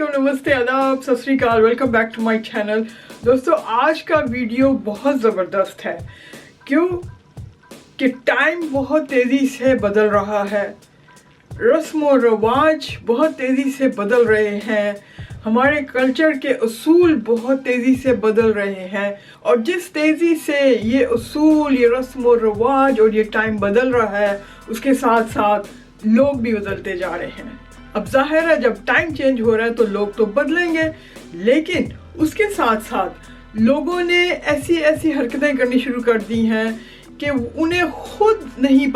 वालेकुम, नमस्ते, आदाब, सत श्री अकाल, welcome back to my channel. दोस्तों आज का वीडियो बहुत ज़बरदस्त है। क्यों कि टाइम बहुत तेज़ी से बदल रहा है, रस्म और रवाज बहुत तेज़ी से बदल रहे हैं, हमारे कल्चर के उसूल बहुत तेज़ी से बदल रहे हैं। और जिस तेज़ी से ये उसूल, ये रस्म और रवाज और ये टाइम बदल रहा है, उसके साथ साथ लोग भी बदलते जा रहे हैं। अब जाहिर है जब टाइम चेंज हो रहा है तो लोग तो बदलेंगे, लेकिन उसके साथ साथ लोगों ने ऐसी ऐसी हरकतें करनी शुरू कर दी हैं कि उन्हें खुद नहीं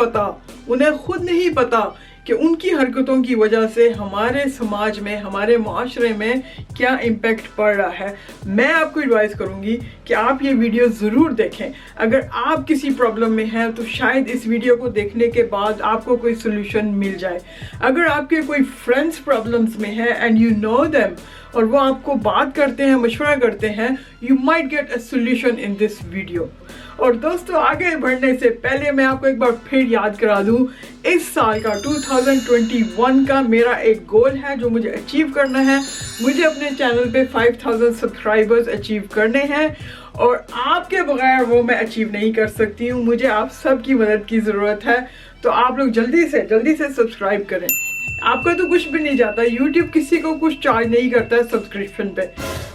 पता कि उनकी हरकतों की वजह से हमारे समाज में, हमारे माशरे में क्या इम्पेक्ट पड़ रहा है। मैं आपको एडवाइस करूंगी कि आप ये वीडियो ज़रूर देखें। अगर आप किसी प्रॉब्लम में हैं तो शायद इस वीडियो को देखने के बाद आपको कोई सोल्यूशन मिल जाए। अगर आपके कोई फ्रेंड्स प्रॉब्लम्स में है एंड यू नो देम और वो आपको बात करते हैं, मशवरा करते हैं, you might get a solution in this video. और दोस्तों आगे बढ़ने से पहले मैं आपको एक बार फिर याद करा दूं, इस साल का 2021 का मेरा एक गोल है जो मुझे अचीव करना है। मुझे अपने चैनल पे 5000 सब्सक्राइबर्स अचीव करने हैं और आपके बगैर वो मैं अचीव नहीं कर सकती हूँ। मुझे आप सबकी मदद की ज़रूरत है, तो आप लोग जल्दी से सब्सक्राइब करें। आपका तो कुछ भी नहीं जाता, यूट्यूब किसी को कुछ चार्ज नहीं करता है सब्सक्रिप्शन पे,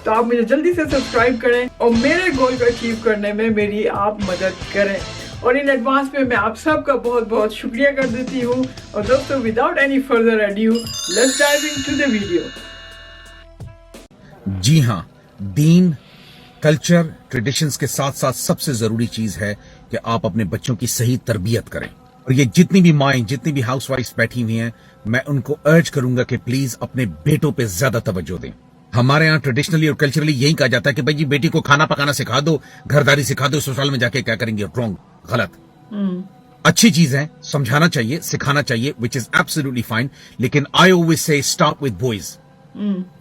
तो आप मुझे जल्दी से सब्सक्राइब करें और मेरे गोल को अचीव करने में मेरी आप मदद करें। और इन एडवांस में मैं आप सबका बहुत बहुत शुक्रिया कर देती हूँ। और दोस्तों without any further adieu, let's dive into the video. जी हाँ, दीन, कल्चर, ट्रेडिशंस के साथ साथ सबसे जरूरी चीज है कि आप अपने बच्चों की सही तरबियत करें। और ये जितनी भी माएं, जितनी भी हाउसवाइफ्स बैठी हुई हैं, मैं उनको अर्ज करूंगा कि प्लीज अपने बेटों पे ज्यादा तवज्जो दें। हमारे यहाँ ट्रेडिशनली और कल्चरली यही कहा जाता है कि भाई जी बेटी को खाना पकाना सिखा दो, घरदारी सिखा दो, ससुराल में जाके क्या करेंगे। रॉन्ग, गलत। अच्छी चीज है, समझाना चाहिए, सिखाना चाहिए, विच इज एब्सोल्युटली फाइन, लेकिन I always say start with boys.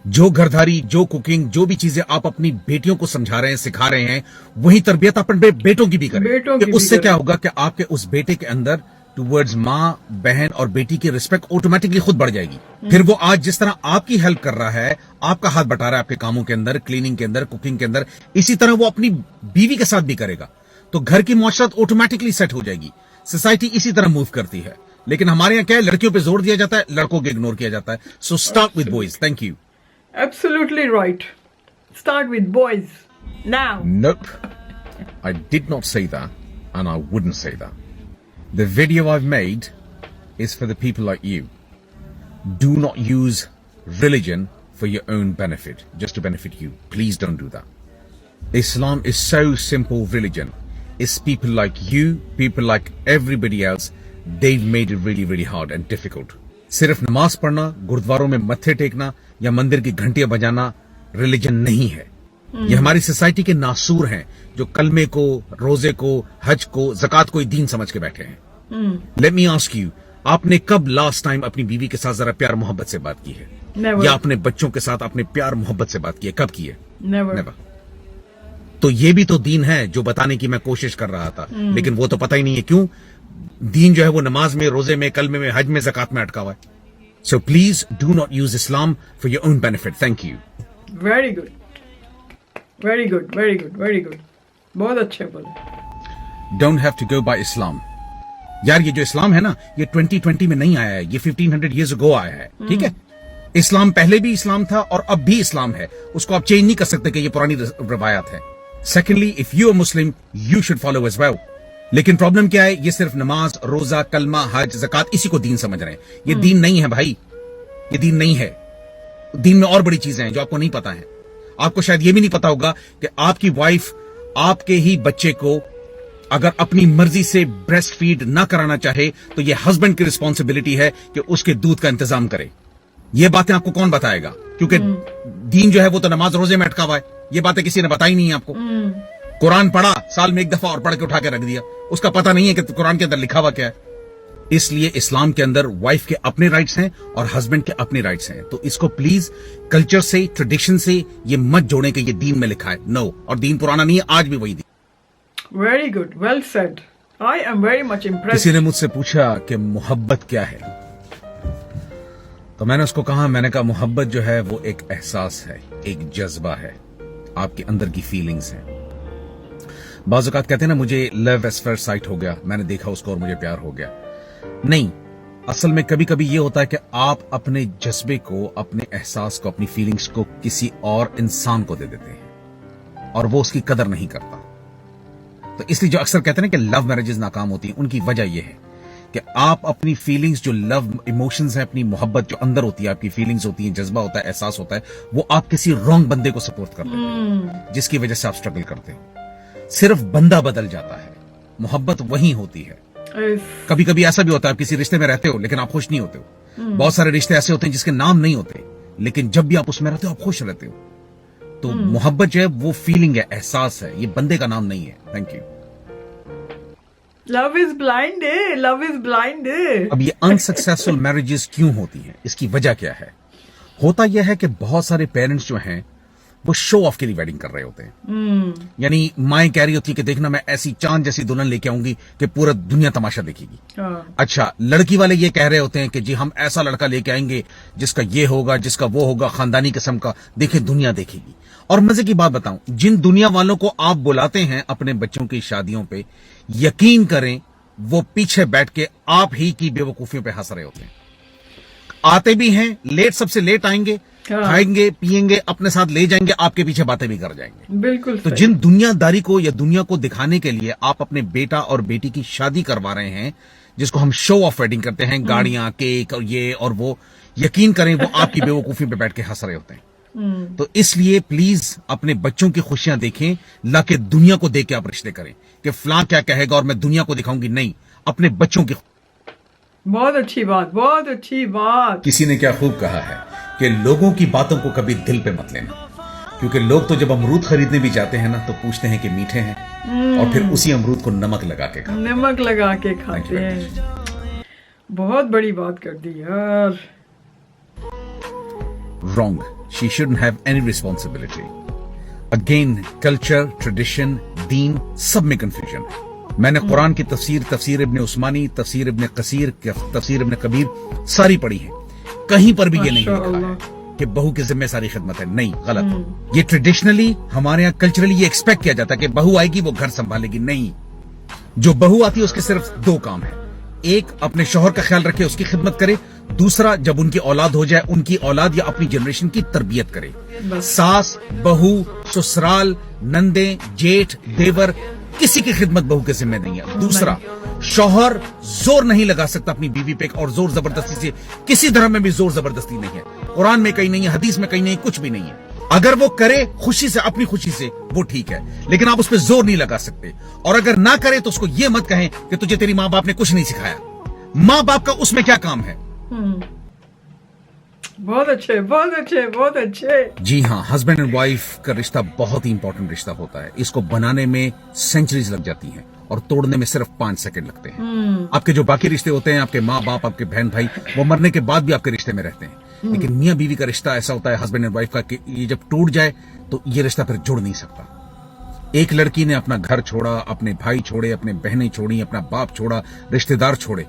जो घरदारी, जो कुकिंग, जो भी चीजें आप अपनी बेटियों को समझा रहे हैं, सिखा रहे हैं, वही तरबियत अपने बेटों की भी करें। उससे क्या होगा कि आपके उस बेटे के अंदर टूवर्ड्स माँ, बहन और बेटी की रिस्पेक्ट ऑटोमेटिकली खुद बढ़ जाएगी। फिर वो आज जिस तरह आपकी हेल्प कर रहा है, आपका हाथ बटा रहा है आपके कामों के अंदर, क्लीनिंग के अंदर, कुकिंग के अंदर, इसी तरह वो अपनी बीवी के साथ भी करेगा। तो घर की मुआशरत ऑटोमेटिकली सेट हो जाएगी। सोसाइटी इसी तरह मूव करती है। लेकिन हमारे यहाँ क्या है, लड़कियों पे जोर दिया जाता है, लड़कों को इग्नोर किया जाता है। So start with boys. Thank you. Absolutely right. Start with boys. Now. Nope. I did not say that, and I wouldn't say that. The video I've made is for the people like you. Do not use religion for your own benefit, just to benefit you. Please don't do that. Islam is so simple religion. It's people like you, people like everybody else, they've made it really, really hard and difficult. सिर्फ नमाज पढ़ना, गुरुद्वारों में मत्थे टेकना या मंदिर की घंटियां बजाना रिलीजन नहीं है। ये हमारी सोसाइटी के नासूर हैं जो कलमे को, रोजे को, हज को, ज़कात को दीन समझ के बैठे हैं। लेट मी आस्क यू, आपने कब लास्ट टाइम अपनी बीवी के साथ जरा प्यार मोहब्बत से बात की है? Never. या अपने बच्चों के साथ अपने प्यार मोहब्बत से बात की है? कब की है? Never. तो ये भी तो दीन है जो बताने की मैं कोशिश कर रहा था, लेकिन वो तो पता ही नहीं है। क्यों? दीन जो है वो नमाज में, रोजे में, कलमे में, हज में, ज़कात में अटका हुआ है। So please do not use Islam for your own benefit. Thank you. Very good, very good, very good, very good. बहुत अच्छे बोले। Don't have to go by Islam. यार ये जो इस्लाम है ना, ये 2020 में नहीं आया है, ये 1500 years ago आया है। ठीक है, इस्लाम पहले भी इस्लाम था और अब भी इस्लाम है। उसको आप चेंज नहीं कर सकते कि ये पुरानी रवायात है। Secondly, if you are Muslim you should follow as well. लेकिन प्रॉब्लम क्या है, ये सिर्फ नमाज, रोजा, कलमा, हज, ज़कात, इसी को दीन समझ रहे हैं। ये दीन नहीं है भाई, ये दीन नहीं है। दीन में और बड़ी चीजें हैं जो आपको नहीं पता है। आपको शायद ये भी नहीं पता होगा कि आपकी वाइफ आपके ही बच्चे को अगर अपनी मर्जी से ब्रेस्ट फीड ना कराना चाहे तो ये हस्बैंड की रिस्पॉन्सिबिलिटी है कि उसके दूध का इंतजाम करे। ये बातें आपको कौन बताएगा? क्योंकि दीन जो है वो तो नमाज रोजे में अटका हुआ है। ये बातें किसी ने बताई नहीं है आपको। कुरान पढ़ा साल में एक दफा और पढ़ के उठा के रख दिया, उसका पता नहीं है कि कुरान के अंदर लिखा हुआ क्या है। इसलिए इस्लाम के अंदर वाइफ के अपने राइट्स हैं और हस्बैंड के अपने राइट्स हैं। तो इसको प्लीज कल्चर से, ट्रेडिशन से ये मत जोड़ें कि ये दीन में लिखा है। नो, और दीन पुराना नहीं है, आज भी वही दीन। Very good, well said. I am very much impressed. किसी ने मुझसे पूछा कि मोहब्बत क्या है। तो मैंने उसको कहा, मैंने कहा मोहब्बत जो है वो एक एहसास है, एक जज्बा है, आपके अंदर की फीलिंग्स हैं। बाज़ औक़ात कहते हैं ना, मुझे लव एट फर्स्ट साइट हो गया, मैंने देखा उसको और मुझे प्यार हो गया। नहीं, असल में कभी कभी ये होता है कि आप अपने जज्बे को, अपने एहसास को, अपनी फीलिंग्स को किसी और इंसान को दे देते हैं और वो उसकी कदर नहीं करता। तो इसलिए जो अक्सर कहते हैं ना कि लव मैरिजेस नाकाम होती हैं, उनकी वजह यह है कि आप अपनी फीलिंग्स, जो लव इमोशंस हैं, अपनी मोहब्बत जो अंदर होती है, आपकी फीलिंग्स होती हैं, जज्बा होता है, एहसास होता है, वो आप किसी रॉन्ग बंदे को सपोर्ट कर देते हैं, जिसकी वजह से आप स्ट्रगल करते हैं। सिर्फ बंदा बदल जाता है, मोहब्बत वही होती है। कभी कभी ऐसा भी होता है, आप किसी रिश्ते में रहते हो लेकिन आप खुश नहीं होते हो। बहुत सारे रिश्ते ऐसे होते हैं जिसके नाम नहीं होते, लेकिन जब भी आप उसमें रहते हो आप खुश रहते हो। तो मोहब्बत जो है वो फीलिंग है, एहसास है, ये बंदे का नाम नहीं है। Thank you. Love is blind है, लव इज ब्लाइंड है। अब ये अनसक्सेसफुल मैरिजेस क्यों होती हैं, इसकी वजह क्या है? होता यह है कि बहुत सारे पेरेंट्स जो हैं वो शो ऑफ के लिए वेडिंग कर रहे होते हैं। यानी माएं कह रही होती है कि देखना मैं ऐसी चांद जैसी दुल्हन लेके आऊंगी कि पूरा दुनिया तमाशा देखेगी। अच्छा, लड़की वाले ये कह रहे होते हैं कि जी हम ऐसा लड़का लेके आएंगे जिसका ये होगा, जिसका वो होगा, खानदानी किस्म का, देखे दुनिया देखेगी। और मजे की बात बताऊं, जिन दुनिया वालों को आप बुलाते हैं अपने बच्चों की शादियों पे, यकीन करें वो पीछे बैठ के आप ही की बेवकूफियों पे हंस रहे होते हैं। आते भी हैं लेट, सबसे लेट आएंगे, खाएंगे पिएंगे, अपने साथ ले जाएंगे, आपके पीछे बातें भी कर जाएंगे। बिल्कुल। तो जिन दुनियादारी को या दुनिया को दिखाने के लिए आप अपने बेटा और बेटी की शादी करवा रहे हैं, जिसको हम शो ऑफ वेडिंग करते हैं, गाड़ियां, केक और ये और वो, यकीन करें वो आपकी बेवकूफी पे बैठ के हंस रहे होते हैं। तो इसलिए प्लीज अपने बच्चों की खुशियां देखें, ना कि दुनिया को देख के आप रिश्ते करें कि फलां क्या कहेगा और मैं दुनिया को दिखाऊंगी। नहीं, अपने बच्चों की। बहुत अच्छी बात, बहुत अच्छी बात। किसी ने क्या खूब कहा है कि लोगों की बातों को कभी दिल पे मत लेना, क्योंकि लोग तो जब अमरूद खरीदने भी जाते हैं ना तो पूछते हैं कि मीठे हैं, और फिर उसी अमरूद को नमक लगा के खाते हैं। बहुत बड़ी बात कर दी यार। Wrong. She shouldn't have any responsibility. Again, culture, tradition, दीन, सब में कंफ्यूजन है। मैंने कुरान की तफसीर, तफसीर इब्ने उस्मानी, तफसीर इब्ने कसीर, तफसीर इब्ने कबीर सारी पढ़ी है। कहीं पर भी ये नहीं लिखा है कि बहू के जिम्मे सारी खिदमत है। नहीं, गलत। ये ट्रेडिशनली हमारे यहाँ कल्चरली ये एक्सपेक्ट किया जाता है कि बहू आएगी वो घर संभालेगी। नहीं, जो बहू आती है उसके सिर्फ दो काम है। एक, अपने शौहर का ख्याल रखे, उसकी खिदमत करे। दूसरा, जब उनकी औलाद हो जाए उनकी औलाद या अपनी जनरेशन की तरबियत करे। सास, बहू, ससुराल, नंदे, जेठ, देवर, किसी की खिदमत बहू के जिम्मे नहीं है। दूसरा, शौहर जोर नहीं लगा सकता अपनी बीवी पे, और जोर जबरदस्ती से, किसी धर्म में भी जोर जबरदस्ती नहीं है, कुरान में कहीं नहीं है, हदीस में कहीं नहीं, कुछ भी नहीं है। अगर वो करे खुशी से, अपनी खुशी से, वो ठीक है, लेकिन आप उस पर जोर नहीं लगा सकते। और अगर ना करे तो उसको ये मत कहें कि तुझे तेरी माँ बाप ने कुछ नहीं सिखाया। माँ बाप का उसमें क्या काम है? बहुत अच्छे, बहुत अच्छे, बहुत अच्छे। जी हाँ, हस्बैंड एंड वाइफ का रिश्ता बहुत ही इंपॉर्टेंट रिश्ता होता है। इसको बनाने में सेंचुरीज लग जाती हैं और तोड़ने में सिर्फ 5 सेकंड लगते हैं। आपके जो बाकी रिश्ते होते हैं, आपके माँ बाप, आपके बहन भाई, वो मरने के बाद भी आपके रिश्ते में रहते हैं। लेकिन मियाँ बीवी का रिश्ता ऐसा होता है, हस्बैंड एंड वाइफ का, कि ये जब टूट जाए तो ये रिश्ता फिर जुड़ नहीं सकता। एक लड़की ने अपना घर छोड़ा, अपने भाई छोड़े, अपने बहनें छोड़ी, अपना बाप छोड़ा, रिश्तेदार छोड़े,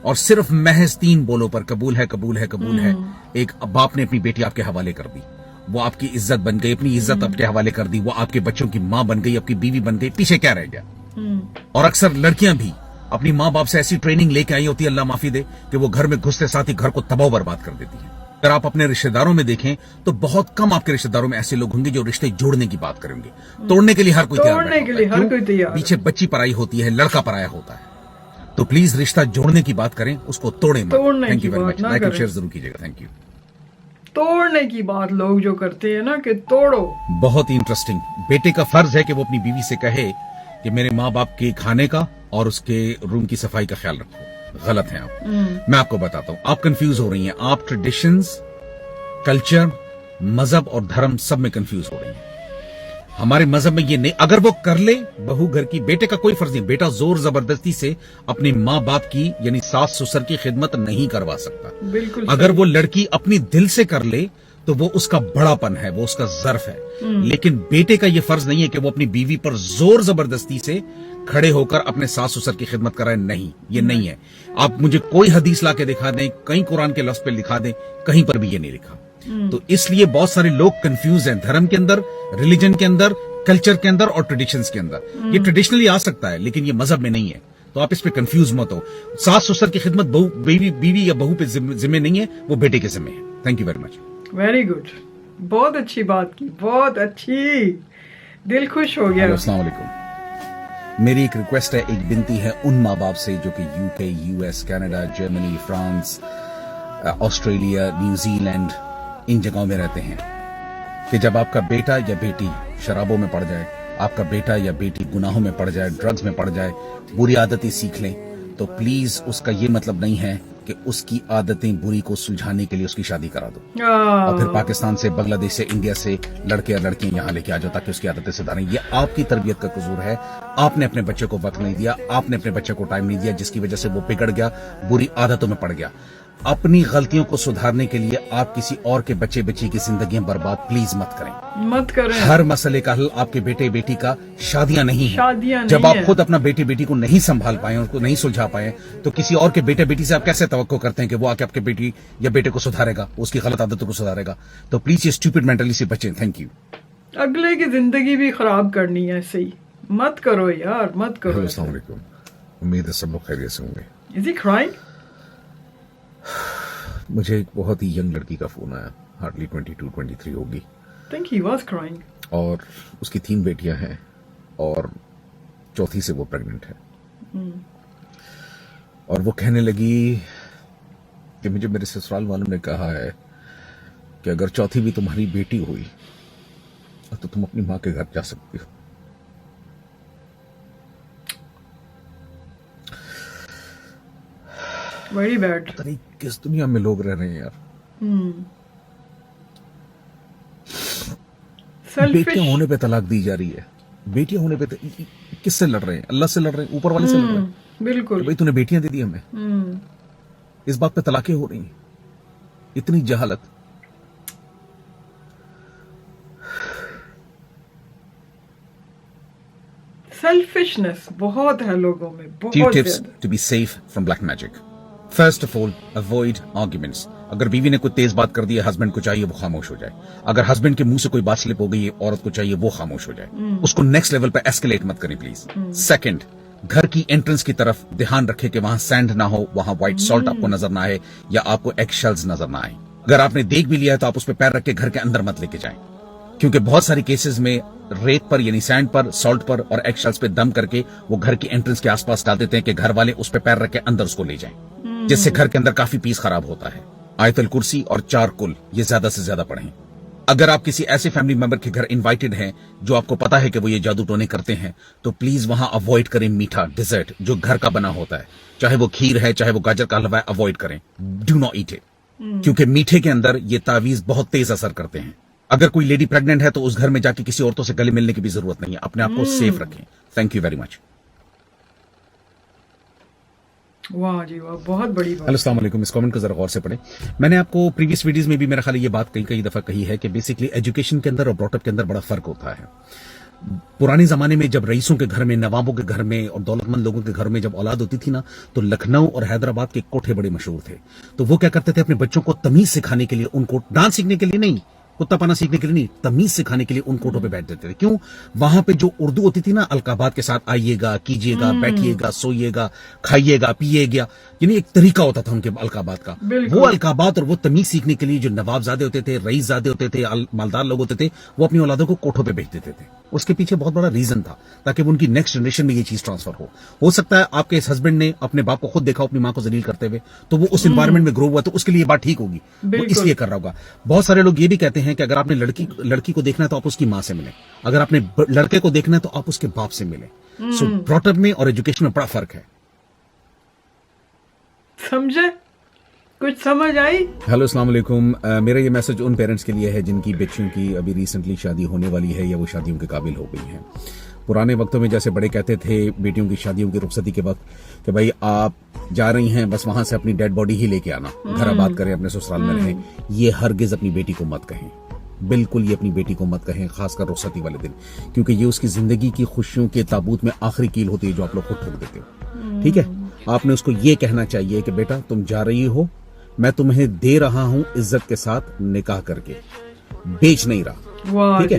और सिर्फ महज 3 बोलों पर कबूल है, कबूल है, कबूल है, एक बाप ने अपनी बेटी आपके हवाले कर दी, वो आपकी इज्जत बन गई, अपनी इज्जत आपके हवाले कर दी, वो आपके बच्चों की माँ बन गई, आपकी बीवी बन गई, पीछे क्या रह गया? और अक्सर लड़कियां भी अपनी माँ बाप से ऐसी ट्रेनिंग लेके आई होती है, अल्लाह माफी दे, कि वो घर में घुसते साथ ही घर को तबाह बर्बाद कर देती है। अगर आप अपने रिश्तेदारों में देखें तो बहुत कम आपके रिश्तेदारों में ऐसे लोग होंगे जो रिश्ते जोड़ने की बात करेंगे। तोड़ने के लिए हर कोई तैयार, पीछे बच्ची पराई होती है, लड़का पराया होता है। तो प्लीज रिश्ता जोड़ने की बात करें, उसको तोड़े मत। Thank you very much. Like और शेयर जरूर कीजिएगा। Thank you. तोड़ने की बात लोग जो करते हैं ना कि तोड़ो, बहुत ही इंटरेस्टिंग। बेटे का फर्ज है कि वो अपनी बीवी से कहे कि मेरे माँ बाप के खाने का और उसके रूम की सफाई का ख्याल रखो। गलत है आप। मैं आपको बताता हूं, आप कंफ्यूज हो रही हैं। आप ट्रेडिशंस, कल्चर, मजहब और धर्म सब में कंफ्यूज हो रही हैं। हमारे मजहब में ये नहीं। अगर वो कर ले बहू घर की, बेटे का कोई फर्ज नहीं। बेटा जोर जबरदस्ती से अपनी माँ बाप की यानी सास ससुर की खिदमत नहीं करवा सकता। बिल्कुल। अगर वो लड़की अपनी दिल से कर ले तो वो उसका बड़ापन है, वो उसका ज़र्फ है। लेकिन बेटे का ये फर्ज नहीं है कि वो अपनी बीवी पर जोर जबरदस्ती से खड़े होकर अपने सास ससुर की खिदमत कराए। नहीं, ये नहीं है। आप मुझे कोई हदीस ला के दिखा दें, कहीं कुरान के लफ्ज पे लिखा दें, कहीं पर भी ये नहीं लिखा। तो इसलिए बहुत सारे लोग कंफ्यूज हैं धर्म के अंदर, रिलीजन के अंदर, कल्चर के अंदर और ट्रेडिशंस के अंदर। ये ट्रेडिशनली आ सकता है लेकिन ये मजहब में नहीं है, तो आप इस पे कंफ्यूज मत हो। सास ससुर की खिदमत बीवी या बहू पे जिम्मे नहीं है, वो बेटे के जिम्मे है। Thank you very much. Very good, बहुत अच्छी बात की, बहुत अच्छी, दिल खुश हो गया। अस्सलाम वालेकुम। मेरी एक रिक्वेस्ट है, एक विनती है उन माँ बाप से जो कि UK, US, Canada, Germany, France, Australia, New Zealand इन जगहों में रहते हैं कि जब आपका बेटा या बेटी शराबों में पड़ जाए, आपका बेटा या बेटी गुनाहों में पड़ जाए, ड्रग्स में पड़ जाए, बुरी आदतें सीख लें, तो प्लीज उसका ये मतलब नहीं है कि उसकी आदतें बुरी को सुलझाने के लिए उसकी शादी करा दो और फिर पाकिस्तान से, बांग्लादेश से, इंडिया से लड़के या लड़कियां यहां लेके आ जाओ ताकि उसकी आदतें सुधारें। ये आपकी तरबियत का कसूर है। आपने अपने बच्चे को वक्त नहीं दिया, आपने अपने बच्चे को टाइम नहीं दिया, जिसकी वजह से वो बिगड़ गया, बुरी आदतों में पड़ गया। अपनी गलतियों को सुधारने के लिए आप किसी और के बच्चे बच्ची की जिंदगी बर्बाद प्लीज मत करें। हर मसले का हल आपके बेटे बेटी का शादियां नहीं है। जब आप खुद अपना बेटे बेटी को नहीं संभाल पाए, उनको नहीं सुलझा पाए, तो किसी और के बेटे बेटी से आप कैसे तवक्को करते हैं कि वो आके आपके बेटी या बेटे को सुधारेगा, उसकी गलत आदतों को सुधारेगा? तो प्लीज ये स्टूपिड मेंटली से बचें। Thank you. अगले की जिंदगी भी खराब करनी है, सही मत करो यार, मत करो। अस्सलाम वालेकुम, उम्मीद है सब लोग खैरियत से होंगे। Is he crying? मुझे एक बहुत ही यंग लड़की का फोन आया, हार्डली 22-23 होगी। Think he was crying. और उसकी 3 बेटियां हैं और चौथी से वो प्रेग्नेंट है। और वो कहने लगी कि मुझे मेरे ससुराल वालों ने कहा है कि अगर चौथी भी तुम्हारी बेटी हुई तो तुम अपनी मां के घर जा सकती हो। Very bad. पता नहीं किस दुनिया में लोग रह रहे हैं यार। बेटियां होने पे तलाक दी जा रही है। बेटियां होने पे किससे लड़ रहे हैं? अल्लाह से लड़ रहे हैं, ऊपर वाले से लड़ रहे हैं। बिल्कुल। तो भाई तूने बेटियां दे दी हमें, इस बात पे तलाकें हो रही हैं। इतनी जहालत। सेल्फिशनेस बहुत है लोगों में, Few बहुत tips ज्यादा। to be safe from black magic. First of all, avoid arguments. अगर बीवी ने कोई तेज बात कर दी है, हस्बैंड को चाहिए वो खामोश हो जाए। अगर हस्बैंड के मुंह से कोई बात स्लिप हो गई है, औरत को चाहिए वो खामोश हो जाए। उसको नेक्स्ट लेवल पे एस्केलेट मत करें प्लीज। सेकंड, घर की एंट्रेंस की तरफ ध्यान रखें कि वहां सैंड ना हो, वहां व्हाइट सॉल्ट आपको नजर ना आए या आपको एग शेल्स नजर ना आए। अगर आपने देख भी लिया है तो आप उस पर पैर रख के घर के अंदर मत लेके जाएं, क्योंकि बहुत सारी केसेस में रेत पर यानी सैंड पर, सॉल्ट पर और एग शेल्स पे दम करके वो घर की एंट्रेंस के आसपास डाल देते हैं कि घर वाले उस पे पैर रख के अंदर उसको ले जाएं, जिससे घर के अंदर काफी पीस खराब होता है। आयतुल कुर्सी और 4 कुल ये ज्यादा से ज्यादा पढ़ें। अगर आप किसी ऐसे फैमिली मेंबर के घर इनवाइटेड हैं जो आपको पता है कि वो ये जादू टोने करते हैं, तो प्लीज वहां अवॉइड करें मीठा डिजर्ट जो घर का बना होता है, चाहे वो खीर है, चाहे वो गाजर का हलवा है, अवॉइड करें। डू नॉट ईट इट, क्योंकि मीठे के अंदर ये तावीज बहुत तेज असर करते हैं। अगर कोई लेडी प्रेग्नेंट है तो उस घर में जाके किसी औरतों से गले मिलने की भी जरूरत नहीं है। अपने आप को सेफ रखें। Thank you very much. वाह जी वाह, बहुत बड़ी बात। अस्सलाम वालेकुम। इस कमेंट को जरा गौर से पढ़ें। मैंने आपको प्रीवियस वीडियोस में भी मेरा ख्याल ये बात कई दफा कही है कि बेसिकली एजुकेशन के अंदर और ब्रॉटअप के अंदर बड़ा फर्क होता है। पुराने जमाने में जब रईसों के घर में, नवाबों के घर में और दौलतमंद लोगों के घर में जब औलाद होती थी ना, तो लखनऊ और हैदराबाद के कोठे बड़े मशहूर थे। तो वो क्या करते थे, अपने बच्चों को तमीज सिखाने के लिए, उनको डांस सीखने के लिए नहीं, कुत्ता पाना सीखने के लिए नहीं, तमीज सिखाने के लिए उन कोठों पे बैठ देते थे। क्यों? वहां पे जो उर्दू होती थी ना, अलकाबात के साथ आइएगा, कीजिएगा, बैठिएगा, सोइएगा, खाइएगा, पिएगा, यानी एक तरीका होता था उनके अलकाबात का। वो अलकाबात और वो तमीज सीखने के लिए जो नवाबजादे होते थे, रईसजादे होते थे, मालदार लोग होते थे, वो अपनी औलादों को कोठों पे भेज देते थे। उसके पीछे बहुत बड़ा रीजन था, ताकि उनकी नेक्स्ट जनरेशन में ये चीज ट्रांसफर हो सकता है आपके इस हस्बैंड ने अपने बाप को खुद देखा, अपनी मां को जलील करते हुए, तो वो उस एनवायरमेंट में ग्रो हुआ, तो उसके लिए ये बात ठीक होगी, वो इसलिए कर रहा होगा। बहुत सारे लोग ये भी कहते हैं कि अगर आपने लड़की को देखना है तो आप उसकी मां से मिलें, अगर आपने लड़के को देखना है तो आप उसके बाप से मिलें। सो ब्रॉटअप में और एजुकेशन में बड़ा फर्क है। समझे? कुछ समझ आई? हेलो, अस्सलाम वालेकुम। मेरा ये मैसेज उन पेरेंट्स के लिए है जिनकी बच्चियों की अभी रिसेंटली शादी होने वाली है या वो शादियों के काबिल हो गई हैं। पुराने वक्तों में जैसे बड़े कहते थे बेटियों की शादियों की रुखसती के वक्त कि भाई आप जा रही हैं, बस वहां से अपनी डेड बॉडी ही लेके आना, घर आबाद करें, अपने ससुराल में रहें। ये हरगिज अपनी बेटी को मत कहें, बिल्कुल ये अपनी बेटी को मत कहें, खासकर रुखसती वाले दिन, क्योंकि ये उसकी जिंदगी की खुशियों के ताबूत में आखिरी कील होती है जो आप लोग खुद ठोक देते हो। ठीक है, आपने उसको ये कहना चाहिए कि बेटा तुम जा रही हो, मैं तुम्हें दे रहा हूं इज्जत के साथ निकाह करके, बेच नहीं रहा। ठीक है,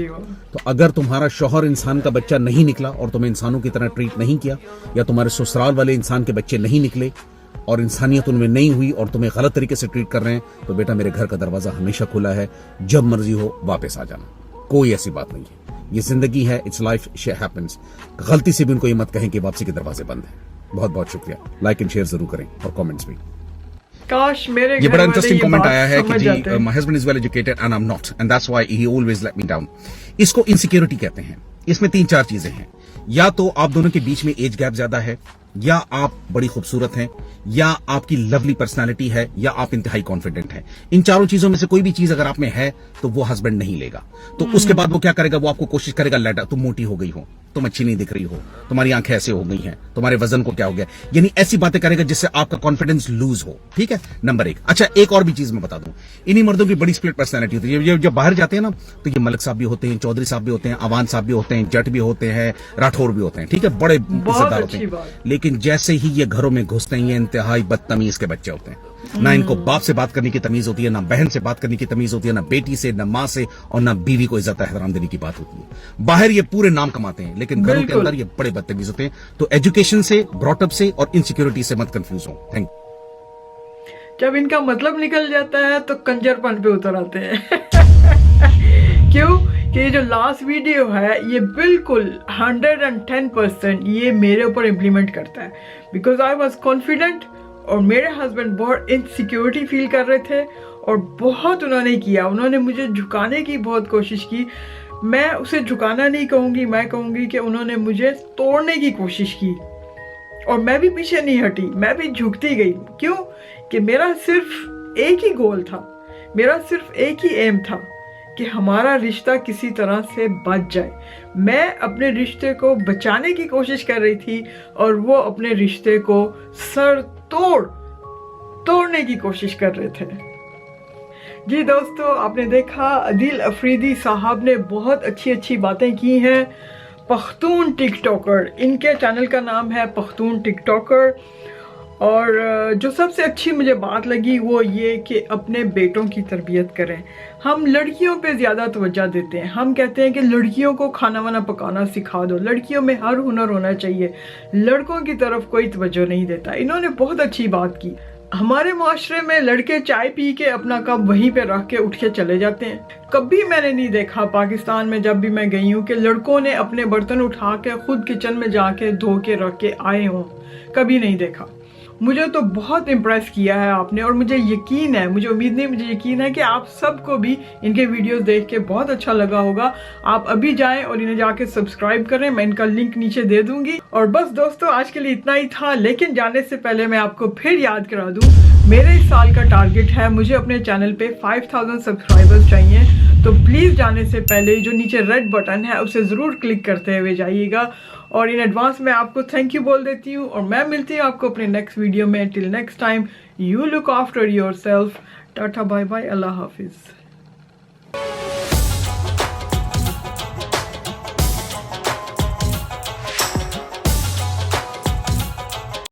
तो अगर तुम्हारा शौहर इंसान का बच्चा नहीं निकला और तुम्हें इंसानों की तरह ट्रीट नहीं किया, या तुम्हारे ससुराल वाले इंसान के बच्चे नहीं निकले और इंसानियत उनमें नहीं हुई और तुम्हें गलत तरीके से ट्रीट कर रहे हैं, तो बेटा मेरे घर का दरवाजा हमेशा खुला है, जब मर्जी हो वापस आ जाना, कोई ऐसी बात नहीं है। ये जिंदगी है, इट्स लाइफ, शिट हैपेंस। गलती से भी उनको ये मत कहें कि वापसी के दरवाजे बंद है। बहुत बहुत शुक्रिया, लाइक एंड शेयर जरूर करें और कमेंट्स भी। काश मेरे ये बड़ा इंटरेस्टिंग कमेंट आया है कि जी my husband is well educated and I am not and that's why he always let me down. इसको इनसिक्योरिटी कहते हैं। इसमें 3-4 चीजें हैं, या तो आप दोनों के बीच में एज गैप ज्यादा है, या आप बड़ी खूबसूरत हैं, या आपकी लवली पर्सनालिटी है, या आप इंतहाई कॉन्फिडेंट हैं। इन चारों चीजों में से कोई भी चीज अगर आप में है तो वो हस्बैंड नहीं लेगा। तो उसके बाद वो क्या करेगा, वो आपको कोशिश करेगा, लेटा तुम मोटी हो गई हो, तुम अच्छी नहीं दिख रही हो, तुम्हारी आंखें ऐसे हो गई हैं, तुम्हारे वजन को क्या हो गया, यानी ऐसी बातें करेगा जिससे आपका कॉन्फिडेंस लूज हो। ठीक है, नंबर 1। अच्छा, एक और भी चीज मैं बता दूं, इन्हीं मर्दों की बड़ी स्प्लिट पर्सनैलिटी होती है। जब बाहर जाते हैं ना, तो ये मलिक साहब भी होते हैं, चौधरी साहब भी होते हैं, अवान साहब भी होते हैं, जट भी होते हैं, राठौर भी होते हैं। ठीक है, बड़े इज्जतदार होते हैं, लेकिन जैसे ही ये घरों में घुसते हैं, ये इंतहाई बदतमीज के बच्चे होते हैं। ना इनको बाप से बात करने की तमीज होती है, ना बहन से बात करने की तमीज होती है, ना बेटी से, ना माँ से, और ना बीवी को इज्जत एहतराम देने की बात होती है। बाहर ये पूरे नाम कमाते हैं, लेकिन घरों के अंदर ये बड़े बदतमीज होते हैं। तो एजुकेशन से, ब्रॉटअप से और इनसिक्योरिटी से मत कंफ्यूज हो। Thank you. जब इनका मतलब निकल जाता है तो कंजरपन पे उतर आते हैं। क्यों कि जो लास्ट वीडियो है ये बिल्कुल 110% ये मेरे ऊपर इम्प्लीमेंट करता है, बिकॉज आई वॉज कॉन्फिडेंट और मेरे हस्बैंड बहुत इनसिक्योरिटी फील कर रहे थे और बहुत उन्होंने किया, उन्होंने मुझे झुकाने की बहुत कोशिश की। मैं उसे झुकाना नहीं कहूँगी, मैं कहूँगी कि उन्होंने मुझे तोड़ने की कोशिश की और मैं भी पीछे नहीं हटी, मैं भी झुकती गई। क्यों कि मेरा सिर्फ एक ही गोल था, मेरा सिर्फ एक ही एम था कि हमारा रिश्ता किसी तरह से बच जाए। मैं अपने रिश्ते को बचाने की कोशिश कर रही थी और वो अपने रिश्ते को सर तोड़ने की कोशिश कर रहे थे। जी दोस्तों, आपने देखा अदील अफरीदी साहब ने बहुत अच्छी बातें की हैं। पख्तून टिकटॉकर, इनके चैनल का नाम है पख्तून टिकटॉकर। और जो सबसे अच्छी मुझे बात लगी वो ये कि अपने बेटों की तरबियत करें। हम लड़कियों पे ज़्यादा तवज्जो देते हैं, हम कहते हैं कि लड़कियों को खाना वाना पकाना सिखा दो, लड़कियों में हर हुनर होना चाहिए, लड़कों की तरफ कोई तवज्जो नहीं देता। इन्होंने बहुत अच्छी बात की। हमारे माशरे में लड़के चाय पी के अपना कप वहीं पे रख के उठ के चले जाते हैं। कभी मैंने नहीं देखा पाकिस्तान में, जब भी मैं गई हूँ, कि लड़कों ने अपने बर्तन उठा के खुद किचन में जाके धो के रख के आए हों, कभी नहीं देखा। मुझे तो बहुत इम्प्रेस किया है आपने, और मुझे यकीन है, मुझे उम्मीद नहीं, मुझे यकीन है कि आप सबको भी इनके वीडियोस देख के बहुत अच्छा लगा होगा। आप अभी जाएं और इन्हें जाके सब्सक्राइब करें, मैं इनका लिंक नीचे दे दूंगी। और बस दोस्तों, आज के लिए इतना ही था, लेकिन जाने से पहले मैं आपको फिर याद करा दूं, मेरे इस साल का टारगेट है, मुझे अपने चैनल पे 5000 सब्सक्राइबर्स चाहिए। तो प्लीज़ जाने से पहले जो नीचे रेड बटन है उसे ज़रूर क्लिक करते हुए जाइएगा। और इन एडवांस में आपको थैंक यू बोल देती हूँ, और मैं मिलती हूँ आपको अपने नेक्स्ट वीडियो में। Till next time, you look after yourself. Tata, bye bye, अल्लाह हाफिज़।